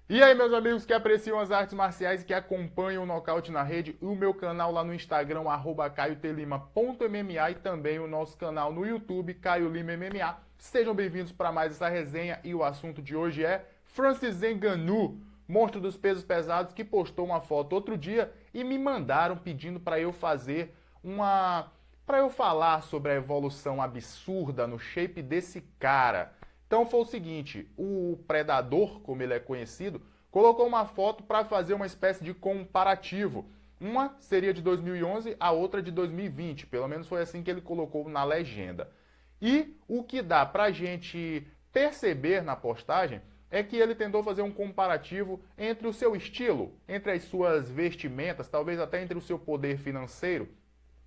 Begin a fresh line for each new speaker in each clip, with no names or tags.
E aí, meus amigos que apreciam as artes marciais e que acompanham o Nocaute na Rede, o meu canal lá no Instagram, @caiotelima.mma e também o nosso canal no YouTube, Caio Lima MMA. Sejam bem-vindos para mais essa resenha e o assunto de hoje é Francis Ngannou, monstro dos pesos pesados, que postou uma foto outro dia e me mandaram pedindo para eu fazer para eu falar sobre a evolução absurda no shape desse cara. Então foi o seguinte, o Predador, como ele é conhecido, colocou uma foto para fazer uma espécie de comparativo. Uma seria de 2011, a outra de 2020, pelo menos foi assim que ele colocou na legenda. E o que dá para a gente perceber na postagem é que ele tentou fazer um comparativo entre o seu estilo, entre as suas vestimentas, talvez até entre o seu poder financeiro.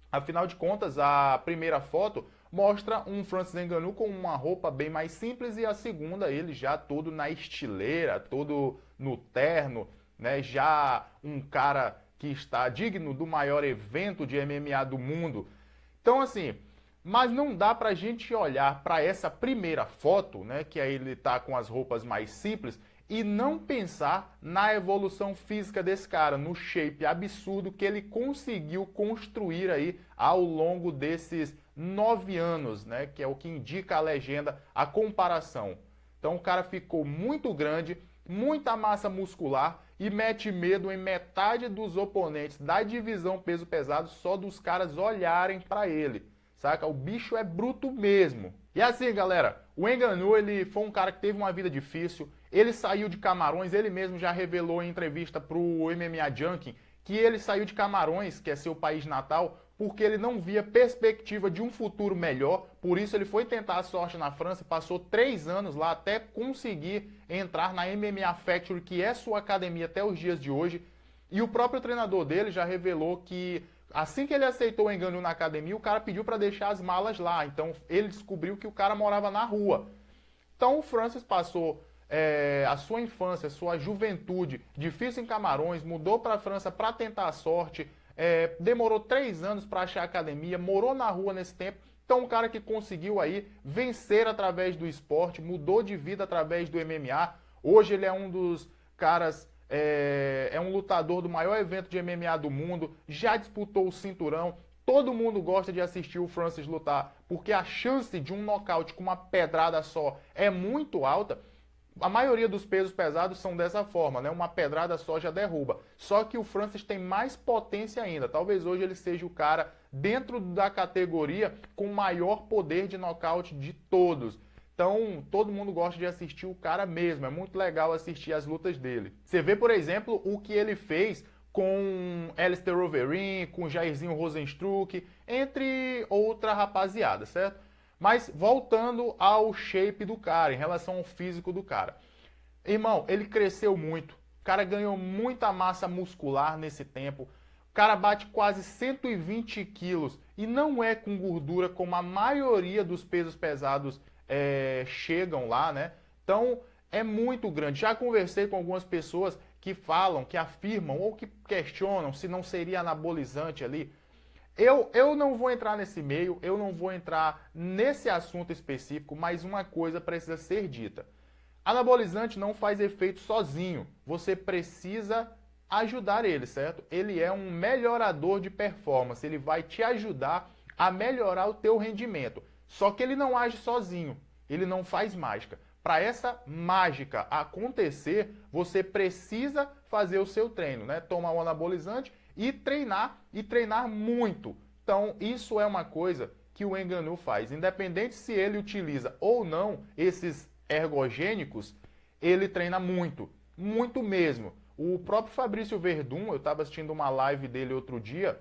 Afinal de contas, a primeira foto mostra um Francis Ngannou com uma roupa bem mais simples e a segunda ele já todo na estileira, todo no terno, né? Já um cara que está digno do maior evento de MMA do mundo. Então assim, mas não dá pra gente olhar para essa primeira foto, né, que aí ele tá com as roupas mais simples e não pensar na evolução física desse cara, no shape absurdo que ele conseguiu construir aí ao longo desses 9 anos, né? Que é o que indica a legenda, a comparação. Então o cara ficou muito grande, muita massa muscular e mete medo em metade dos oponentes da divisão peso pesado só dos caras olharem para ele. Saca? O bicho é bruto mesmo. E assim, galera, o Ngannou, ele foi um cara que teve uma vida difícil, ele saiu de Camarões, ele mesmo já revelou em entrevista pro MMA Junkie que ele saiu de Camarões, que é seu país natal, porque ele não via perspectiva de um futuro melhor, por isso ele foi tentar a sorte na França e passou 3 anos lá até conseguir entrar na MMA Factory, que é sua academia até os dias de hoje, e o próprio treinador dele já revelou que assim que ele aceitou o Ngannou na academia, o cara pediu para deixar as malas lá. Então ele descobriu que o cara morava na rua. Então o Francis passou a sua infância, a sua juventude difícil em Camarões, mudou para a França para tentar a sorte, demorou 3 anos para achar a academia, morou na rua nesse tempo. Então um cara que conseguiu aí vencer através do esporte, mudou de vida através do MMA. Hoje ele é um dos caras é um lutador do maior evento de MMA do mundo, já disputou o cinturão. Todo mundo gosta de assistir o Francis lutar, porque a chance de um nocaute com uma pedrada só é muito alta. A maioria dos pesos pesados são dessa forma, né? Uma pedrada só já derruba. Só que o Francis tem mais potência ainda. Talvez hoje ele seja o cara dentro da categoria com maior poder de nocaute de todos. Então, todo mundo gosta de assistir o cara mesmo. É muito legal assistir as lutas dele. Você vê, por exemplo, o que ele fez com Alistair Overeem, com Jairzinho Rozenstruik, entre outra rapaziada, certo? Mas voltando ao shape do cara, em relação ao físico do cara. Irmão, ele cresceu muito. O cara ganhou muita massa muscular nesse tempo. O cara bate quase 120 quilos e não é com gordura como a maioria dos pesos pesados chegam lá, né? Então é muito grande. Já conversei com algumas pessoas que falam, que afirmam ou que questionam se não seria anabolizante ali. Eu não vou entrar nesse meio, eu não vou entrar nesse assunto específico, mas uma coisa precisa ser dita. Anabolizante não faz efeito sozinho. Você precisa ajudar ele, certo? Ele é um melhorador de performance, ele vai te ajudar a melhorar o teu rendimento. Só que ele não age sozinho, ele não faz mágica. Para essa mágica acontecer, você precisa fazer o seu treino, né? Tomar um anabolizante e treinar muito. Então, isso é uma coisa que o Ngannou faz. Independente se ele utiliza ou não esses ergogênicos, ele treina muito, muito mesmo. O próprio Fabrício Verdun, eu estava assistindo uma live dele outro dia,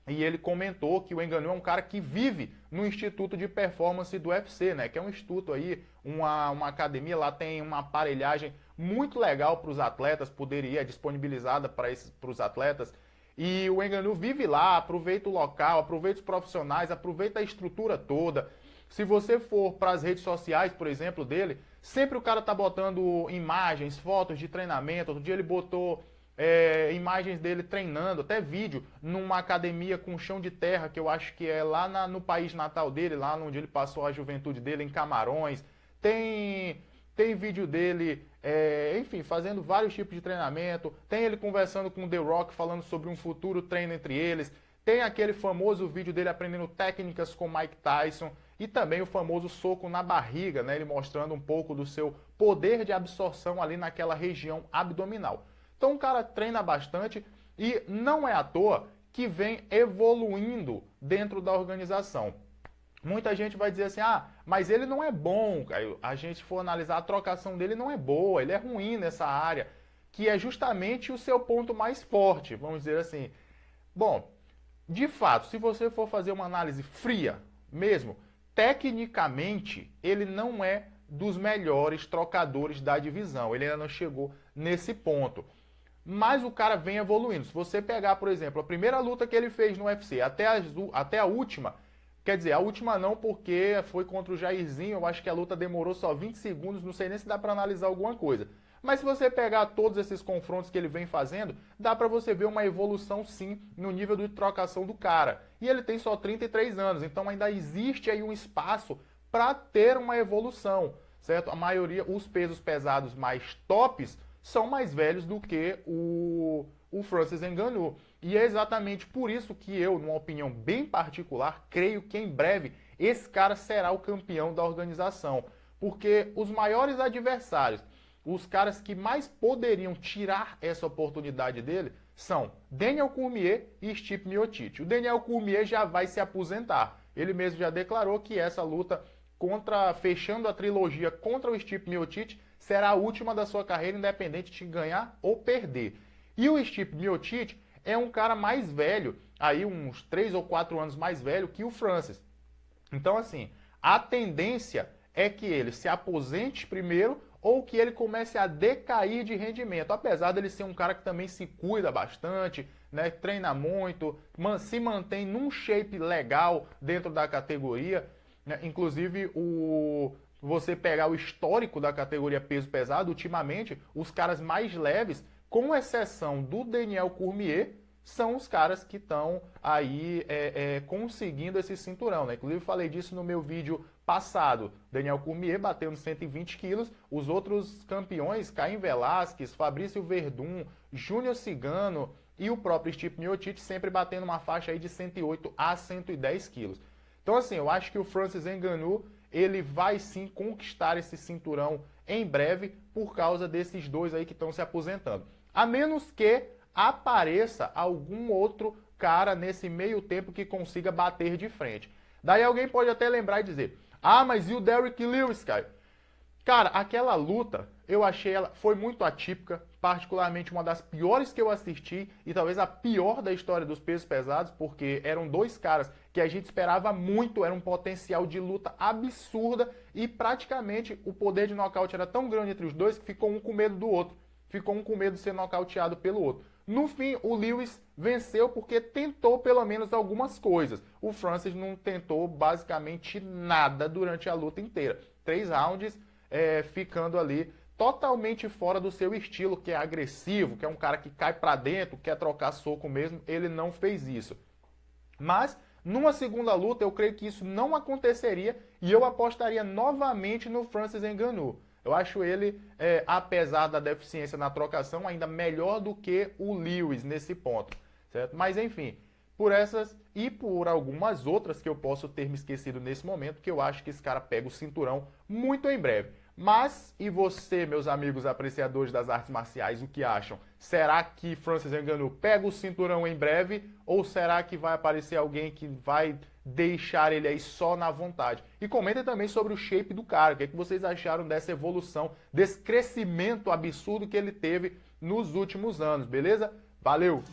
e ele comentou que o Ngannou é um cara que vive no Instituto de Performance do UFC, né? Que é um instituto aí, uma academia, lá tem uma aparelhagem muito legal para os atletas, poderia disponibilizada para os atletas. E o Ngannou vive lá, aproveita o local, aproveita os profissionais, aproveita a estrutura toda. Se você for para as redes sociais, por exemplo, dele, sempre o cara tá botando imagens, fotos de treinamento. Outro dia ele botou imagens dele treinando, até vídeo, numa academia com chão de terra, que eu acho que é lá no país natal dele, lá onde ele passou a juventude dele, em Camarões. Tem vídeo dele enfim, fazendo vários tipos de treinamento. Tem ele conversando com o The Rock, falando sobre um futuro treino entre eles. Tem aquele famoso vídeo dele aprendendo técnicas com Mike Tyson. E também o famoso soco na barriga, né? Ele mostrando um pouco do seu poder de absorção ali naquela região abdominal. Então o cara treina bastante e não é à toa que vem evoluindo dentro da organização. Muita gente vai dizer assim, mas ele não é bom. A gente for analisar, a trocação dele não é boa, ele é ruim nessa área, que é justamente o seu ponto mais forte, vamos dizer assim. Bom, de fato, se você for fazer uma análise fria mesmo, tecnicamente ele não é dos melhores trocadores da divisão, ele ainda não chegou nesse ponto. Mas o cara vem evoluindo. Se você pegar, por exemplo, a primeira luta que ele fez no UFC até a última, quer dizer, a última não, porque foi contra o Jairzinho, eu acho que a luta demorou só 20 segundos, não sei nem se dá para analisar alguma coisa. Mas se você pegar todos esses confrontos que ele vem fazendo, dá para você ver uma evolução sim no nível de trocação do cara. E ele tem só 33 anos, então ainda existe aí um espaço para ter uma evolução, certo? A maioria, os pesos pesados mais tops, são mais velhos do que o Francis Ngannou. E é exatamente por isso que eu, numa opinião bem particular, creio que em breve esse cara será o campeão da organização. Porque os maiores adversários, os caras que mais poderiam tirar essa oportunidade dele, são Daniel Cormier e Stipe Miocic. O Daniel Cormier já vai se aposentar. Ele mesmo já declarou que essa luta fechando a trilogia contra o Stipe Miocic será a última da sua carreira, independente de ganhar ou perder. E o Stipe Miocic é um cara mais velho, aí uns 3 ou 4 anos mais velho que o Francis. Então, assim, a tendência é que ele se aposente primeiro ou que ele comece a decair de rendimento, apesar dele ser um cara que também se cuida bastante, né, treina muito, se mantém num shape legal dentro da categoria, né, inclusive você pegar o histórico da categoria peso pesado, ultimamente, os caras mais leves, com exceção do Daniel Cormier, são os caras que estão aí conseguindo esse cinturão, né? Inclusive falei disso no meu vídeo passado. Daniel Cormier batendo 120 quilos, os outros campeões, Caim Velasquez, Fabrício Verdun, Júnior Cigano e o próprio Stipe Miocic sempre batendo uma faixa aí de 108 a 110 quilos. Então assim, eu acho que o Francis Ngannou, ele vai sim conquistar esse cinturão em breve por causa desses dois aí que estão se aposentando. A menos que apareça algum outro cara nesse meio tempo que consiga bater de frente. Daí alguém pode até lembrar e dizer, mas e o Derrick Lewis, cara? Cara, aquela luta, eu achei ela, foi muito atípica, particularmente uma das piores que eu assisti e talvez a pior da história dos pesos pesados, porque eram dois caras que a gente esperava muito, era um potencial de luta absurda e praticamente o poder de nocaute era tão grande entre os dois que ficou um com medo do outro, ficou um com medo de ser nocauteado pelo outro. No fim, o Lewis venceu porque tentou pelo menos algumas coisas. O Francis não tentou basicamente nada durante a luta inteira. 3 rounds ficando ali totalmente fora do seu estilo, que é agressivo, que é um cara que cai pra dentro, quer trocar soco mesmo. Ele não fez isso. Mas, numa segunda luta, eu creio que isso não aconteceria e eu apostaria novamente no Francis Ngannou. Eu acho ele, apesar da deficiência na trocação, ainda melhor do que o Lewis nesse ponto, certo? Mas enfim, por essas e por algumas outras que eu posso ter me esquecido nesse momento, que eu acho que esse cara pega o cinturão muito em breve. Mas, e você, meus amigos apreciadores das artes marciais, o que acham? Será que Francis Ngannou pega o cinturão em breve? Ou será que vai aparecer alguém que vai deixar ele aí só na vontade? E comentem também sobre o shape do cara. O que é que vocês acharam dessa evolução, desse crescimento absurdo que ele teve nos últimos anos, beleza? Valeu!